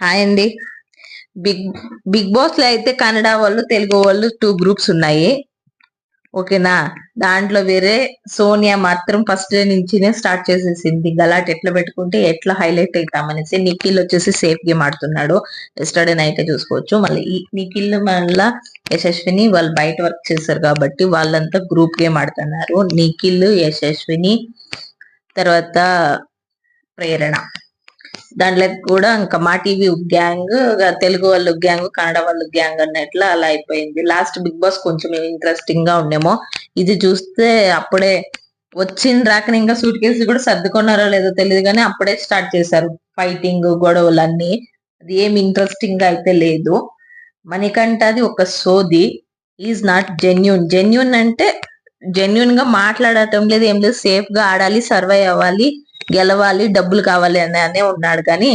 Hi అండి. Big big boss లో అయితే కన్నడ వాళ్ళు తెలుగు వాళ్ళు 2 గ్రూప్స్ ఉన్నాయి. ఓకేనా? దాంట్లో వేరే సోనియా మాత్రం ఫస్ట్ డే నుంచినే స్టార్ట్ చేసేసింది గలాట్ ఎట్లా పెట్టుకుంటే ఎట్లా హైలైట్ అవుతామనేసి. నిఖిల్ వచ్చేసి సేఫ్ గేమ్ ఆడుతున్నాడు. ఎస్టర్డే నైట్ చూసుకోవచ్చు. మళ్ళీ ఈ నిఖిల్ మళ్ళా యశస్విని వాళ్ళు బయట వర్క్ చేస్తారు కాబట్టి వాళ్ళంతా గ్రూప్ గేమ్ ఆడుతున్నారు. నిఖిల్, యశస్విని, తర్వాత ప్రేరణ. దాంట్లో కూడా ఇంకా మా టీవీ గ్యాంగ్, తెలుగు వాళ్ళు గ్యాంగ్, కన్నడ వాళ్ళు గ్యాంగ్ అన్నట్లు అలా అయిపోయింది. లాస్ట్ బిగ్ బాస్ కొంచెం ఇంట్రెస్టింగ్ గా ఉండేమో. ఇది చూస్తే అప్పుడే వచ్చిన రాకని ఇంకా సూట్ కేసు కూడా సర్దుకున్నారో లేదో తెలియదు కానీ అప్పుడే స్టార్ట్ చేశారు ఫైటింగ్ గొడవలు అన్ని. అది ఏం ఇంట్రెస్టింగ్ గా అయితే లేదు. మణికంఠ అది ఒక సోది. Is not genuine. జెన్యున్ అంటే జెన్యున్ గా మాట్లాడటం లేదు, ఏం లేదు. సేఫ్ గా ఆడాలి, సర్వైవ్ అవ్వాలి, గెలవాలి, డబ్బులు కావాలి అని అనే ఉన్నాడు కానీ